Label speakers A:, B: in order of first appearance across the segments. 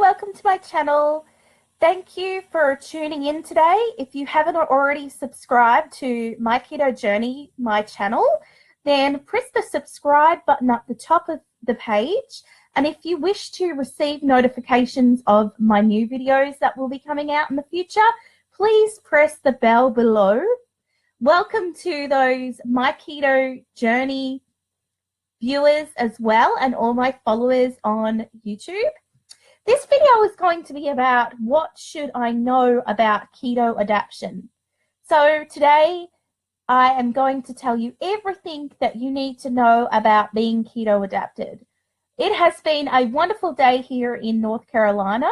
A: welcome to my channel. Thank you for tuning in today. If you haven't already subscribed to My Keto Journey, my channel, then press the subscribe button at the top of the page. And if you wish to receive notifications of my new videos that will be coming out in the future, please press the bell below. Welcome to those My Keto Journey viewers as well, and all my followers on YouTube. This video is going to be about what should I know about keto adaptation. So today I am going to tell you everything that you need to know about being keto adapted. It has been a wonderful day here in North Carolina,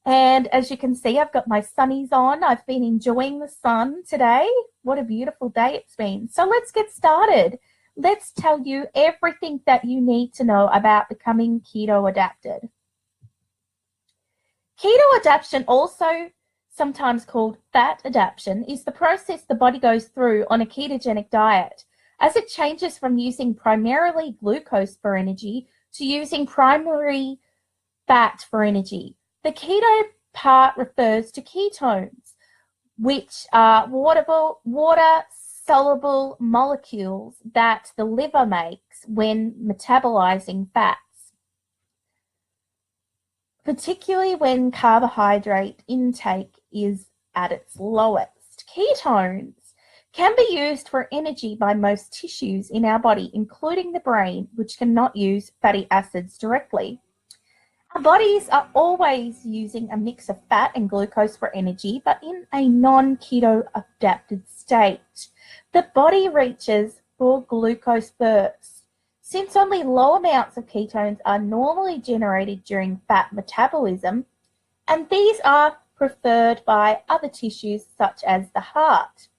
A: and as you can see, I've got my sunnies on. I've been enjoying the sun today. What a beautiful day it's been. So let's get started. Let's tell you everything that you need to know about becoming keto adapted. Keto adaptation, also sometimes called fat adaptation, is the process the body goes through on a ketogenic diet as it changes from using primarily glucose for energy to using primary fat for energy. The keto part refers to ketones, which are water-soluble molecules that the liver makes when metabolizing fats, particularly when carbohydrate intake is at its lowest. Ketones can be used for energy by most tissues in our body, including the brain, which cannot use fatty acids directly. Our bodies are always using a mix of fat and glucose for energy, but in a non-keto adapted state. The body reaches for glucose first. Since only low amounts of ketones are normally generated during fat metabolism, and these are preferred by other tissues such as the heart.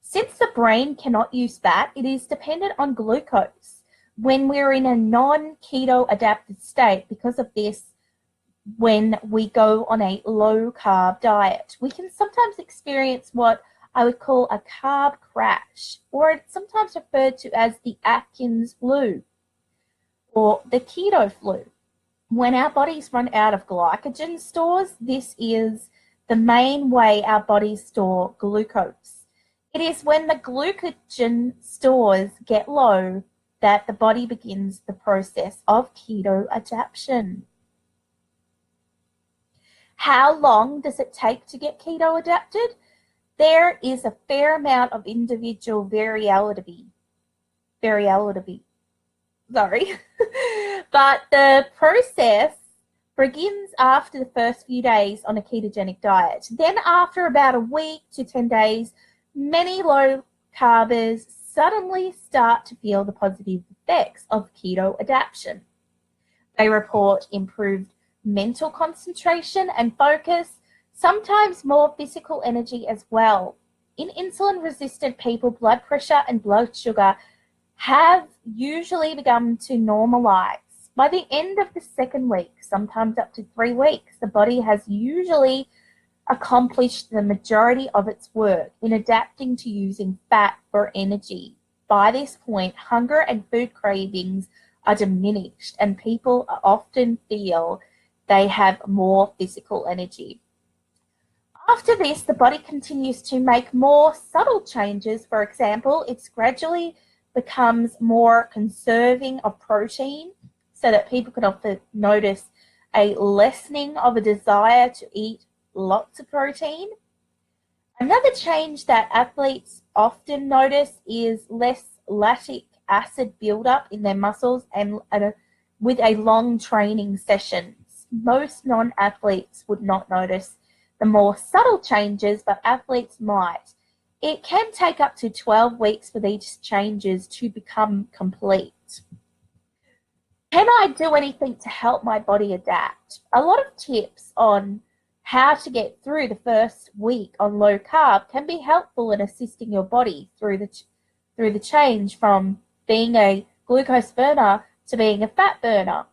A: Since the brain cannot use fat, it is dependent on glucose when we're in a non-keto adapted state. Because of this, when we go on a low-carb diet, we can sometimes experience what I would call a carb crash, or it's sometimes referred to as the Atkins flu or the keto flu. When our bodies run out of glycogen stores, this is the main way our bodies store glucose. It is when the glycogen stores get low that the body begins the process of keto adaptation. How long does it take to get keto adapted? There is a fair amount of individual variability. But the process begins after the first few days on a ketogenic diet. Then after about a week to 10 days, many low carbers suddenly start to feel the positive effects of keto adaptation. They report improved mental concentration and focus, sometimes more physical energy as well. In insulin-resistant people, blood pressure and blood sugar have usually begun to normalize. By the end of the second week, sometimes up to 3 weeks, the body has usually accomplished the majority of its work in adapting to using fat for energy. By this point, hunger and food cravings are diminished, and people often feel they have more physical energy. After this, the body continues to make more subtle changes. For example, it gradually becomes more conserving of protein, so that people can often notice a lessening of a desire to eat lots of protein. Another change that athletes often notice is less lactic acid buildup in their muscles and with a long training sessions. Most non-athletes would not notice the more subtle changes, but athletes might. It can take up to 12 weeks for these changes to become complete. Can I do anything to help my body adapt? A lot of tips on how to get through the first week on low carb can be helpful in assisting your body through the change from being a glucose burner to being a fat burner.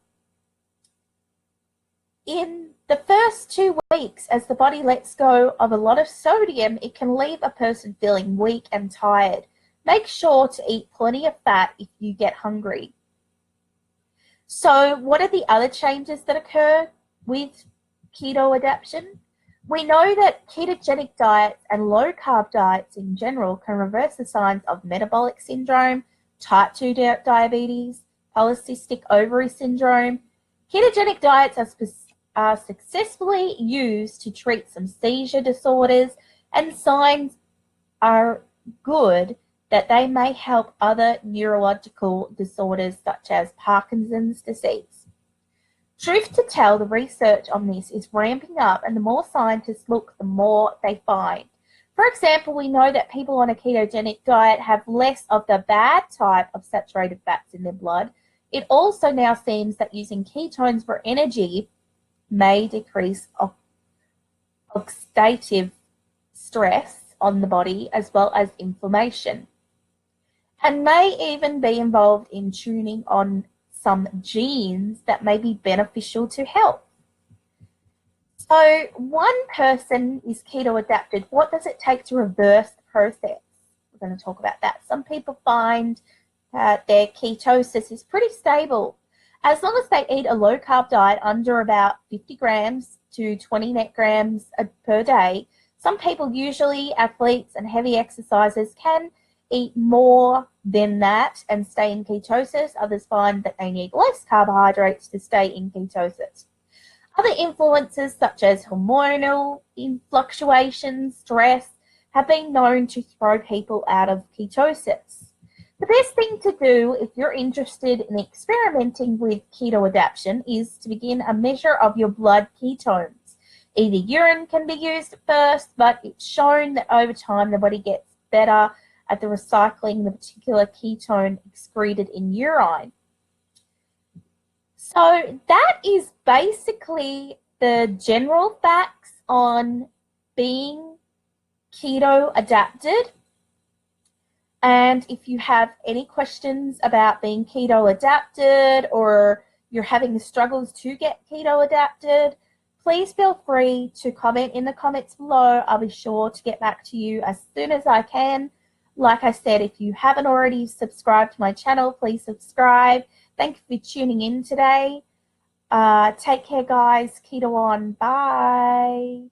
A: In the first 2 weeks, as the body lets go of a lot of sodium, it can leave a person feeling weak and tired. Make sure to eat plenty of fat if you get hungry. So what are the other changes that occur with Keto-Adaptation. We know that ketogenic diets and low-carb diets in general can reverse the signs of metabolic syndrome, type 2 diabetes, polycystic ovary syndrome. Ketogenic diets are successfully used to treat some seizure disorders, and signs are good that they may help other neurological disorders such as Parkinson's disease. Truth to tell, the research on this is ramping up, and the more scientists look, the more they find. For example, we know that people on a ketogenic diet have less of the bad type of saturated fats in their blood. It also now seems that using ketones for energy may decrease oxidative stress on the body as well as inflammation, and may even be involved in tuning on some genes that may be beneficial to health. So one person is keto adapted. What does it take to reverse the process? We're going to talk about that. Some people find that their ketosis is pretty stable. As long as they eat a low-carb diet under about 50 grams to 20 net grams per day, some people, usually athletes and heavy exercisers, can eat more than that and stay in ketosis. Others find that they need less carbohydrates to stay in ketosis. Other influences such as hormonal fluctuations, stress, have been known to throw people out of ketosis. The best thing to do if you're interested in experimenting with keto adaptation is to begin a measure of your blood ketones. Either urine can be used at first, but it's shown that over time the body gets better at the recycling the particular ketone excreted in urine. So that is basically the general facts on being keto adapted. And if you have any questions about being keto adapted, or you're having struggles to get keto adapted, please feel free to comment in the comments below. I'll be sure to get back to you as soon as I can. Like I said, if you haven't already subscribed to my channel, please subscribe. Thank you for tuning in today. Take care, guys. Keto on. Bye.